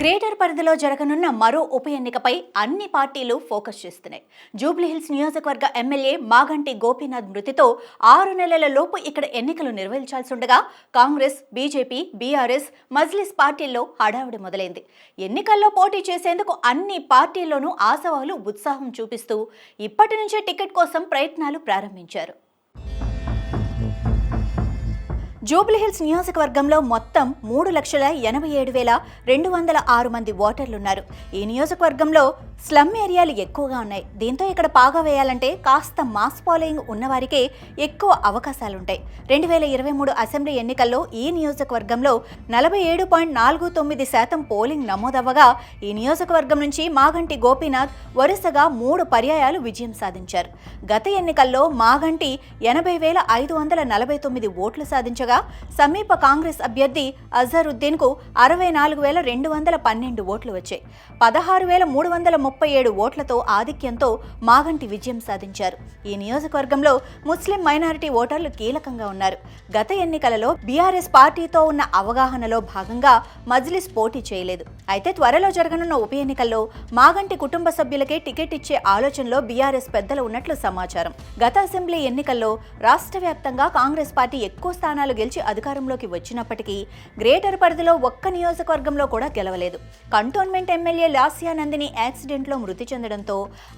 Greater పరిధిలో జరగనున్న మరో ఉప ఎన్నికపై అన్ని పార్టీలు ఫోకస్ చేస్తున్నాయి. జూబ్లీహిల్స్ నియోజకవర్గ ఎమ్మెల్యే మాగంటి గోపీనాథ్ మృతితో 6 నెలల లోపు ఇక్కడ ఎన్నికలు నిర్వహించాల్సి ఉండగా కాంగ్రెస్, బీజేపీ, బీఆర్ఎస్, మజ్లిస్ పార్టీల్లో హడావుడి మొదలైంది. ఎన్నికల్లో పోటీ చేసేందుకు అన్ని పార్టీల్లోనూ ఆశావాహులు ఉత్సాహం చూపిస్తూ ఇప్పటి నుంచే టికెట్ కోసం ప్రయత్నాలు ప్రారంభించారు. జూబ్లీహిల్స్ నియోజకవర్గంలో మొత్తం 3,87,206 మంది ఓటర్లున్నారు. ఈ నియోజకవర్గంలో స్లమ్ ఏరియాలు ఎక్కువగా ఉన్నాయి. దీంతో ఇక్కడ పాగా వేయాలంటే కాస్త మాస్ ఫాలోయింగ్ ఉన్నవారికే ఎక్కువ అవకాశాలుంటాయి. 2023 అసెంబ్లీ ఎన్నికల్లో ఈ నియోజకవర్గంలో 47.49% పోలింగ్ నమోదవ్వగా ఈ నియోజకవర్గం నుంచి మాగంటి గోపీనాథ్ వరుసగా 3 పర్యాయాలు విజయం సాధించారు. గత ఎన్నికల్లో మాగంటి 80,549 ఓట్లు సాధించగా సమీప కాంగ్రెస్ అభ్యర్థి అజరుద్దీన్ కు 64,212 ఓట్లు వచ్చాయి. 16,337 ఓట్లతో ఆధిక్యంతో మాగంటి విజయం సాధించారు. ఈ నియోజకవర్గంలో ముస్లిం మైనారిటీ ఓటర్లు కీలకంగా ఉన్నారు. గత ఎన్నికలలో బీఆర్ఎస్ పార్టీతో ఉన్న అవగాహనలో భాగంగా మజ్లిస్ పోటీ చేయలేదు. అయితే త్వరలో జరగనున్న ఉప ఎన్నికల్లో మాగంటి కుటుంబ సభ్యులకే టికెట్ ఇచ్చే ఆలోచనలో బీఆర్ఎస్ పెద్దలు ఉన్నట్లు సమాచారం. గత అసెంబ్లీ ఎన్నికల్లో రాష్ట్ర వ్యాప్తంగా కాంగ్రెస్ పార్టీ ఎక్కువ స్థానాలు గెలిచి అధికారంలోకి వచ్చినప్పటికీ గ్రేటర్ పరిధిలో ఒక్క నియోజకవర్గంలో కూడా గెలవలేదు. కంటోన్మెంట్ ఎమ్మెల్యే లాస్యా నందిని యాక్సిడెంట్లో మృతి చెందడంతో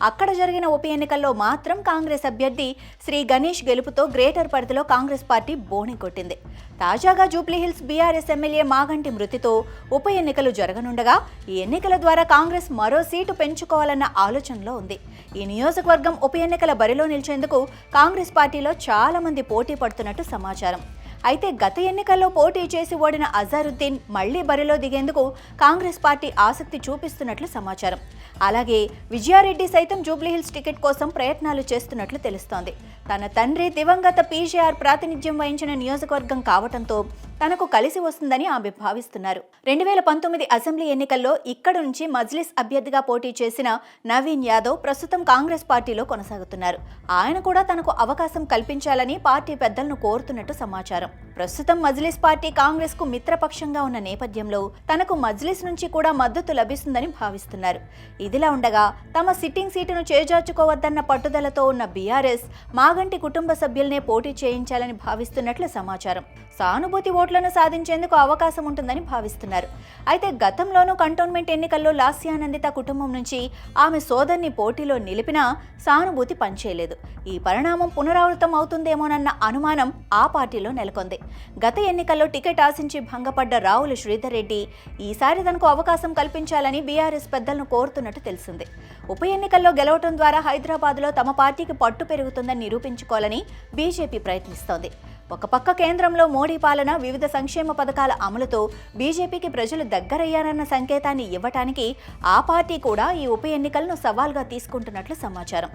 అక్కడ జరిగిన ఉప ఎన్నికల్లో మాత్రం కాంగ్రెస్ అభ్యర్థి శ్రీ గణేష్ గెలుపుతో గ్రేటర్ పరిధిలో కాంగ్రెస్ పార్టీ బోణి కొట్టింది. తాజాగా జూబ్లీహిల్స్ బీఆర్ఎస్ ఎమ్మెల్యే మాగంటి మృతితో ఉప ఎన్నికలు జరగనుండగా ఈ ఎన్నికల ద్వారా కాంగ్రెస్ మరో సీటు పెంచుకోవాలన్న ఆలోచనలో ఉంది. ఈ నియోజకవర్గం ఉప ఎన్నికల బరిలో నిలిచేందుకు కాంగ్రెస్ పార్టీలో చాలా మంది పోటీ పడుతున్నట్టు సమాచారం. అయితే గత ఎన్నికల్లో పోటీ చేసి ఓడిన అజరుద్దీన్ మళ్లీ బరిలో దిగేందుకు కాంగ్రెస్ పార్టీ ఆసక్తి చూపిస్తున్నట్లు సమాచారం. అలాగే విజయారెడ్డి సైతం జూబ్లీహిల్స్ టికెట్ కోసం ప్రయత్నాలు చేస్తున్నట్లు తెలుస్తోంది. తన తండ్రి దివంగత పీజేఆర్ ప్రాతినిధ్యం వహించిన నియోజకవర్గం కావడంతో తనకు కలిసి వస్తుందని ఆమె భావిస్తున్నారు. 2019 అసెంబ్లీ ఎన్నికల్లో ఇక్కడ నుంచి మజ్లిస్ అభ్యర్థిగా పోటీ చేసిన నవీన్ యాదవ్ ప్రస్తుతం కాంగ్రెస్ పార్టీలో కొనసాగుతున్నారు. ఆయన కూడా తనకు అవకాశం కల్పించాలని పార్టీ పెద్దలను కోరుతున్నట్టు సమాచారం. ప్రస్తుతం మజ్లిస్ పార్టీ కాంగ్రెస్ కు మిత్రపక్షంగా ఉన్న నేపథ్యంలో తనకు మజ్లిస్ నుంచి కూడా మద్దతు లభిస్తుందని భావిస్తున్నారు. ఇదిలా ఉండగా తమ సిట్టింగ్ సీటును చేజార్చుకోవద్దన్న పట్టుదలతో ఉన్న బీఆర్ఎస్ మాగంటి కుటుంబ సభ్యులనే పోటీ చేయించాలని భావిస్తున్నట్లు సమాచారం. సానుభూతి ఓట్లను సాధించేందుకు అవకాశం ఉంటుందని భావిస్తున్నారు. అయితే గతంలోనూ కంటోన్మెంట్ ఎన్నికల్లో లాస్యానందిత కుటుంబం నుంచి ఆమె సోదరిని పోటీలో నిలిపినా సానుభూతి పనిచేయలేదు. ఈ పరిణామం పునరావృతం అవుతుందేమోనన్న అనుమానం ఆ పార్టీలో నెలకొంది. గత ఎన్నికల్లో టికెట్ ఆశించి భంగపడ్డ రావుల శ్రీధర్ రెడ్డి ఈసారి తనకు అవకాశం కల్పించాలని బీఆర్ఎస్ పెద్దలను కోరుతున్నట్టు తెలిసింది. ఉప ఎన్నికల్లో గెలవటం ద్వారా హైదరాబాద్లో తమ పార్టీకి పట్టు పెరుగుతుందని నిరూపించుకోవాలని బీజేపీ ప్రయత్నిస్తోంది. ఒక పక్క కేంద్రంలో మోడీ పాలన, వివిధ సంక్షేమ పథకాల అమలుతో బీజేపీకి ప్రజలు దగ్గరయ్యారన్న సంకేతాన్ని ఇవ్వటానికి ఆ పార్టీ కూడా ఈ ఉప ఎన్నికలను సవాల్గా తీసుకుంటున్నట్లు సమాచారం.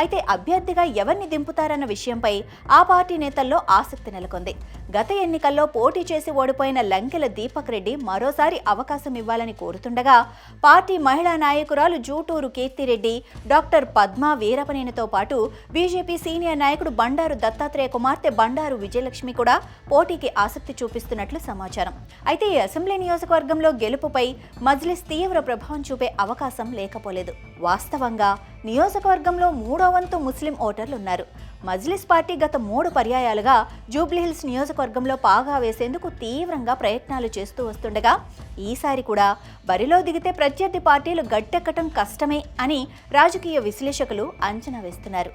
అయితే అభ్యర్థిగా ఎవరిని దింపుతారన్న విషయంపై ఆ పార్టీ నేతల్లో ఆసక్తి నెలకొంది. గత ఎన్నికల్లో పోటీ చేసి ఓడిపోయిన లంకెల దీపక్ రెడ్డి మరోసారి అవకాశం ఇవ్వాలని కోరుతుండగా పార్టీ మహిళా నాయకురాలు జూటూరు కీర్తిరెడ్డి, డాక్టర్ పద్మా వీరపనేనితో పాటు బీజేపీ సీనియర్ నాయకుడు బండారు దత్తాత్రేయ కుమార్తె బండారు విజయలక్ష్మి కూడా పోటీకి ఆసక్తి చూపిస్తున్నట్లు సమాచారం. అయితే ఈ అసెంబ్లీ నియోజకవర్గంలో గెలుపుపై మజ్లిస్ తీవ్ర ప్రభావం చూపే అవకాశం లేకపోలేదు. వాస్తవంగా నియోజకవర్గంలో 3వ వంతు ముస్లిం ఓటర్లున్నారు. మజ్లిస్ పార్టీ గత 3 పర్యాయాలుగా జూబ్లీహిల్స్ నియోజకవర్గంలో పాగా వేసేందుకు తీవ్రంగా ప్రయత్నాలు చేస్తూ వస్తుండగా ఈసారి కూడా బరిలో దిగితే ప్రత్యర్థి పార్టీలు గట్టెక్కటం కష్టమే అని రాజకీయ విశ్లేషకులు అంచనా వేస్తున్నారు.